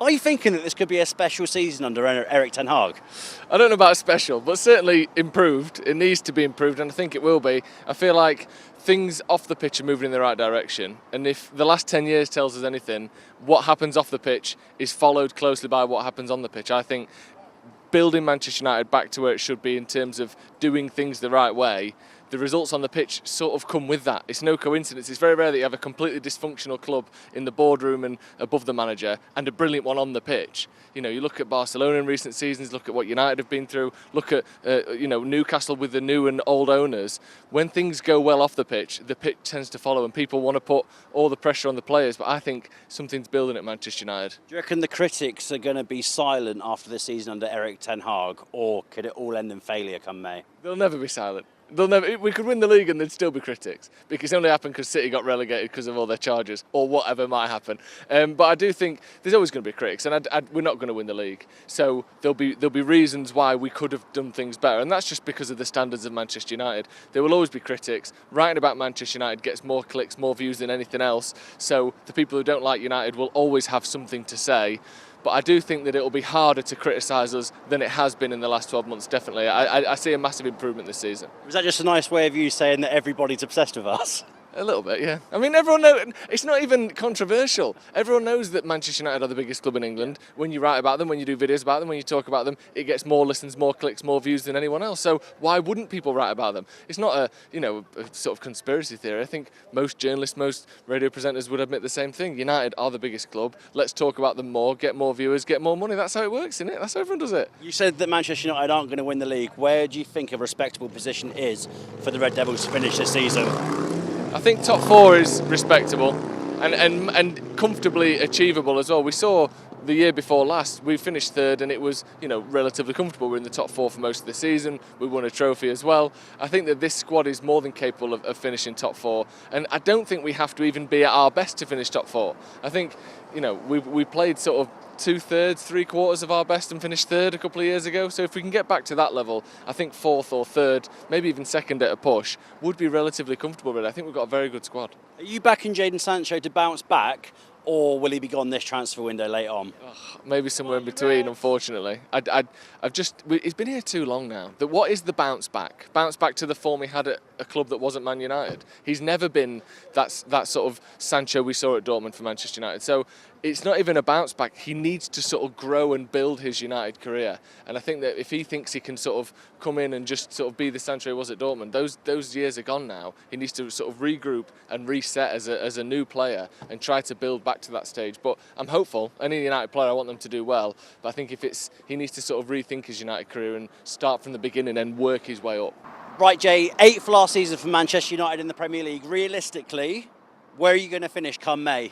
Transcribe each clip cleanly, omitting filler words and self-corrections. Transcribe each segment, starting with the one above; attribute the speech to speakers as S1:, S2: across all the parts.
S1: Are you thinking that this could be a special season under Erik ten Hag?
S2: I don't know about special, but certainly improved. It needs to be improved, and I think it will be. I feel like things off the pitch are moving in the right direction, and if the last 10 years tells us anything, what happens off the pitch is followed closely by what happens on the pitch. I think building Manchester United back to where it should be in terms of doing things the right way, the results on the pitch sort of come with that. It's no coincidence. It's very rare that you have a completely dysfunctional club in the boardroom and above the manager and a brilliant one on the pitch. You know, you look at Barcelona in recent seasons, look at what United have been through, look at Newcastle with the new and old owners. When things go well off the pitch tends to follow, and people want to put all the pressure on the players. But I think something's building at Manchester United.
S1: Do you reckon the critics are going to be silent after the season under Erik ten Hag, or could it all end in failure come May?
S2: They'll never be silent. We could win the league and there'd still be critics, because it only happened because City got relegated because of all their charges or whatever might happen. But I do think there's always going to be critics, and we're not going to win the league. So there'll be reasons why we could have done things better, and that's just because of the standards of Manchester United. There will always be critics. Writing about Manchester United gets more clicks, more views than anything else. So the people who don't like United will always have something to say. But I do think that it will be harder to criticise us than it has been in the last 12 months, definitely. I see a massive improvement this season.
S1: Was that just a nice way of you saying that everybody's obsessed with us?
S2: A little bit, yeah. I mean, everyone knows, it's not even controversial. Everyone knows that Manchester United are the biggest club in England. When you write about them, when you do videos about them, when you talk about them, it gets more listens, more clicks, more views than anyone else. So why wouldn't people write about them? It's not a sort of conspiracy theory. I think most journalists, most radio presenters would admit the same thing. United are the biggest club. Let's talk about them more, get more viewers, get more money. That's how it works, isn't it? That's how everyone does it.
S1: You said that Manchester United aren't going to win the league. Where do you think a respectable position is for the Red Devils to finish this season?
S2: I think top four is respectable and comfortably achievable as well. We saw the year before last, we finished third and it was, relatively comfortable. We're in the top four for most of the season. We won a trophy as well. I think that this squad is more than capable of finishing top four, and I don't think we have to even be at our best to finish top four. I think, we played sort of 2/3, 3/4 of our best and finished third a couple of years ago. So if we can get back to that level, I think fourth or third, maybe even second at a push, would be relatively comfortable, really. I think we've got a very good squad.
S1: Are you backing Jadon Sancho to bounce back, or will he be gone this transfer window later on?
S2: Maybe somewhere in between, unfortunately. He's been here too long now. What is the bounce back? Bounce back to the form he had at a club that wasn't Man United. He's never been that sort of Sancho we saw at Dortmund for Manchester United. So it's not even a bounce back. He needs to sort of grow and build his United career. And I think that if he thinks he can sort of come in and just sort of be the Sancho he was at Dortmund, those years are gone now. He needs to sort of regroup and reset as a new player and try to build back to that stage. But I'm hopeful. Any United player, I want them to do well. But I think he needs to sort of rethink his United career and start from the beginning and work his way up.
S1: Right, Jay, 8th last season for Manchester United in the Premier League. Realistically, where are you going to finish come May?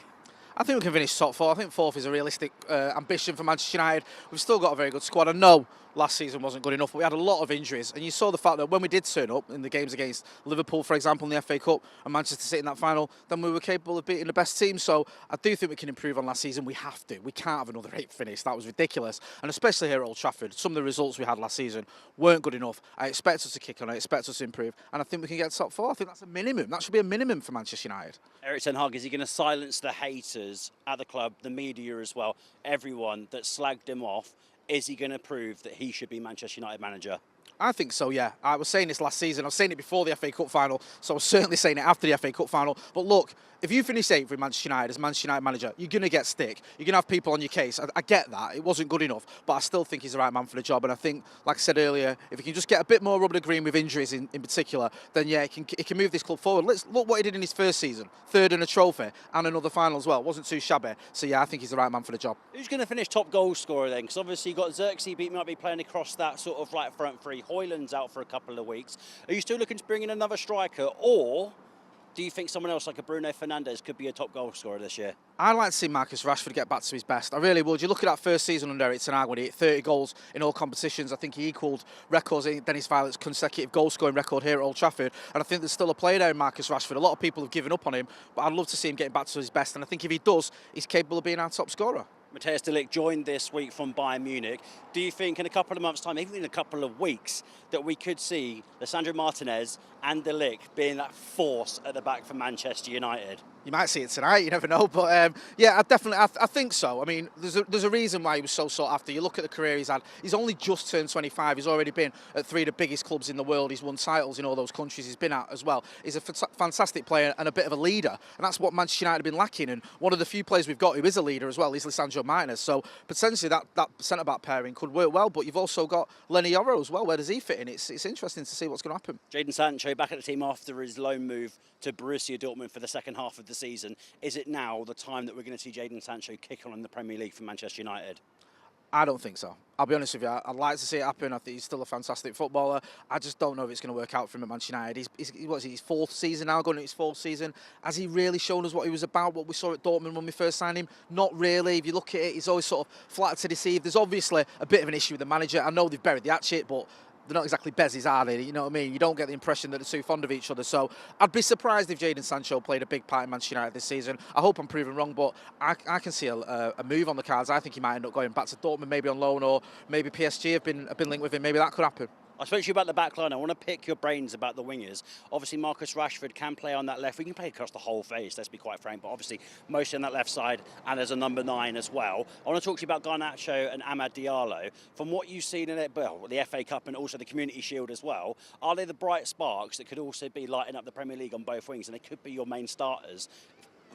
S3: I think we can finish top four. I think fourth is a realistic ambition for Manchester United. We've still got a very good squad. I know last season wasn't good enough, but we had a lot of injuries. And you saw the fact that when we did turn up in the games against Liverpool, for example, in the FA Cup, and Manchester City in that final, then we were capable of beating the best team. So I do think we can improve on last season. We have to. We can't have another 8th finish. That was ridiculous. And especially here at Old Trafford, some of the results we had last season weren't good enough. I expect us to kick on. I expect us to improve. And I think we can get top four. I think that's a minimum. That should be a minimum for Manchester United.
S1: Erik ten Hag, is he going to silence the haters at the club, the media as well, everyone that slagged him off? Is he going to prove that he should be Manchester United manager?
S3: I think so, yeah. I was saying this last season. I was saying it before the FA Cup final, so I was certainly saying it after the FA Cup final. But look, if you finish 8th with Manchester United as Manchester United manager, you're going to get stick. You're going to have people on your case. I get that. It wasn't good enough, but I still think he's the right man for the job. And I think, like I said earlier, if he can just get a bit more rubber to green with injuries in particular, then yeah, he can move this club forward. Let's look what he did in his first season. Third in a trophy and another final as well. It wasn't too shabby. So yeah, I think he's the right man for the job.
S1: Who's going to finish top goal scorer then? Because obviously you've got Xerxes might be playing across that sort of like front three. Højlund's out for a couple of weeks. Are you still looking to bring in another striker, or do you think someone else like a Bruno Fernandes could be a top goal scorer this year?
S3: I'd like to see Marcus Rashford get back to his best. I really would. You look at that first season under Erik ten Hag when he hit 30 goals in all competitions. I think he equalled records in Dennis Violet's consecutive goal-scoring record here at Old Trafford. And I think there's still a player there in Marcus Rashford. A lot of people have given up on him, but I'd love to see him getting back to his best. And I think if he does, he's capable of being our top scorer.
S1: Matthijs de Ligt joined this week from Bayern Munich. Do you think in a couple of months' time, even in a couple of weeks, that we could see Lisandro Martinez and De Ligt being that force at the back for Manchester United?
S3: You might see it tonight, you never know. But yeah, I think so. I mean, there's a reason why he was so sought after. You look at the career he's had. He's only just turned 25. He's already been at 3 of the biggest clubs in the world. He's won titles in all those countries he's been at as well. He's a fantastic player and a bit of a leader. And that's what Manchester United have been lacking. And one of the few players we've got who is a leader as well is Lisandro Martinez. So potentially that centre-back pairing could work well. But you've also got Lenny Yoro as well. Where does he fit in? It's interesting to see what's going to happen.
S1: Jadon Sancho back at the team after his loan move to Borussia Dortmund for the second half of the season. Is it now the time that we're going to see Jadon Sancho kick on in the Premier League for Manchester United?
S3: I don't think so. I'll be honest with you. I'd like to see it happen. I think he's still a fantastic footballer. I just don't know if it's going to work out for him at Manchester United. What's his 4th season now, going into his 4th season. Has he really shown us what he was about, what we saw at Dortmund when we first signed him? Not really. If you look at it, he's always sort of flattered to deceive. There's obviously a bit of an issue with the manager. I know they've buried the hatchet, but they're not exactly bezies, are they? You know what I mean? You don't get the impression that they're too fond of each other. So I'd be surprised if Jadon Sancho played a big part in Manchester United this season. I hope I'm proven wrong, but I can see a move on the cards. I think he might end up going back to Dortmund, maybe on loan, or maybe PSG have been linked with him. Maybe that could happen.
S1: I spoke to you about the back line. I want to pick your brains about the wingers. Obviously, Marcus Rashford can play on that left. We can play across the whole face, let's be quite frank, but obviously mostly on that left side and as a number 9 as well. I want to talk to you about Garnacho and Amad Diallo. From what you've seen in it, well, the FA Cup and also the Community Shield as well, are they the bright sparks that could also be lighting up the Premier League on both wings, and they could be your main starters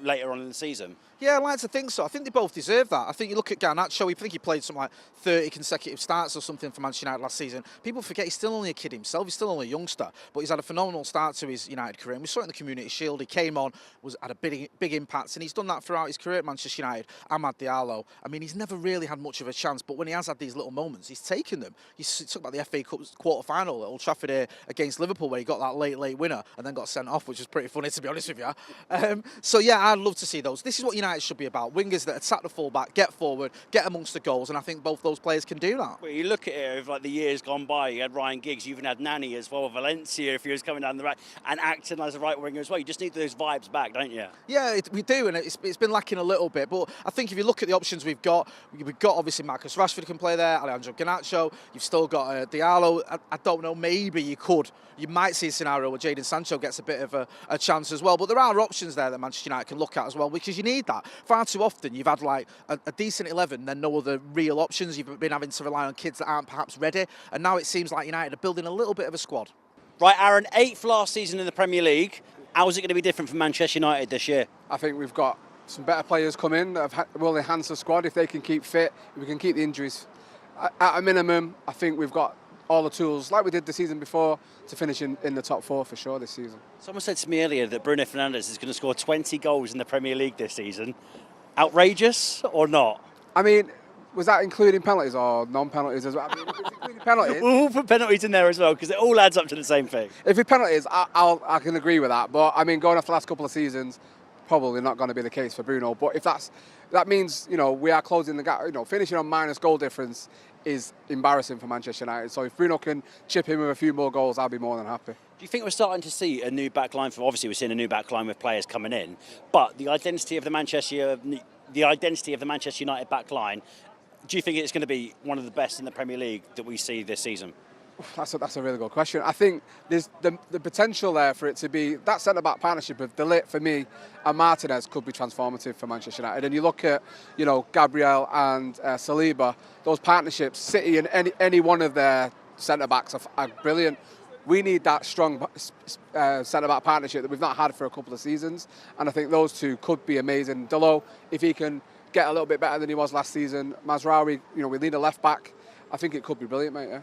S1: later on in the season?
S3: Yeah, I'd like to think so. I think they both deserve that. I think you look at Garnacho, I think he played something like 30 consecutive starts or something for Manchester United last season. People forget he's still only a kid himself, he's still only a youngster, but he's had a phenomenal start to his United career. And we saw it in the Community Shield, he came on, had a big impact, and he's done that throughout his career at Manchester United. Amad Diallo, I mean, he's never really had much of a chance, but when he has had these little moments, he's taken them. You talk about the FA Cup quarter-final at Old Trafford here against Liverpool, where he got that late winner and then got sent off, which was pretty funny, to be honest with you. So yeah, I'd love to see those. This is what United should be about. Wingers that attack the fullback, get forward, get amongst the goals, and I think both those players can do that.
S1: Well, you look at it over like the years gone by, you had Ryan Giggs, you even had Nani as well, Valencia if he was coming down the right, and acting as a right winger as well. You just need those vibes back, don't you?
S3: Yeah, we do, and it's been lacking a little bit, but I think if you look at the options we've got obviously Marcus Rashford can play there, Alejandro Garnacho, you've still got Diallo. I don't know, maybe you might see a scenario where Jadon Sancho gets a bit of a chance as well, but there are options there that Manchester United can look at as well, because you need that. Far too often you've had like a decent 11, then no other real options. You've been having to rely on kids that aren't perhaps ready, and now it seems like United are building a little bit of a squad.
S1: Right, Aaron, 8th last season in the Premier League. How is it going to be different for Manchester United this year?
S4: I think we've got some better players come in that will enhance the squad if they can keep fit, if we can keep the injuries. At a minimum, I think we've got all the tools, like we did the season before, to finish in the top 4 for sure this season.
S1: Someone said to me earlier that Bruno Fernandes is going to score 20 goals in the Premier League this season. Outrageous or not?
S4: I mean, was that including penalties or non-penalties as well? I mean, if it's including penalties,
S1: We'll put penalties in there as well, because it all adds up to the same thing.
S4: if it's penalties, I can agree with that. But I mean, going off the last couple of seasons, probably not going to be the case for Bruno. But if that means, we are closing the gap. Finishing on minus goal difference is embarrassing for Manchester United. So if Bruno can chip in with a few more goals, I'll be more than happy.
S1: Do you think we're starting to see a new back line? Obviously, we're seeing a new back line with players coming in, but the identity of the Manchester United back line, do you think it's going to be one of the best in the Premier League that we see this season?
S4: That's a really good question. I think there's the potential there for it to be that centre-back partnership of De Ligt, for me, and Martinez could be transformative for Manchester United. And you look at, Gabriel and Saliba, those partnerships, City and any one of their centre-backs are brilliant. We need that strong centre-back partnership that we've not had for a couple of seasons. And I think those two could be amazing. Delo, if he can get a little bit better than he was last season. Mazraoui, we need a left-back. I think it could be brilliant, mate, yeah.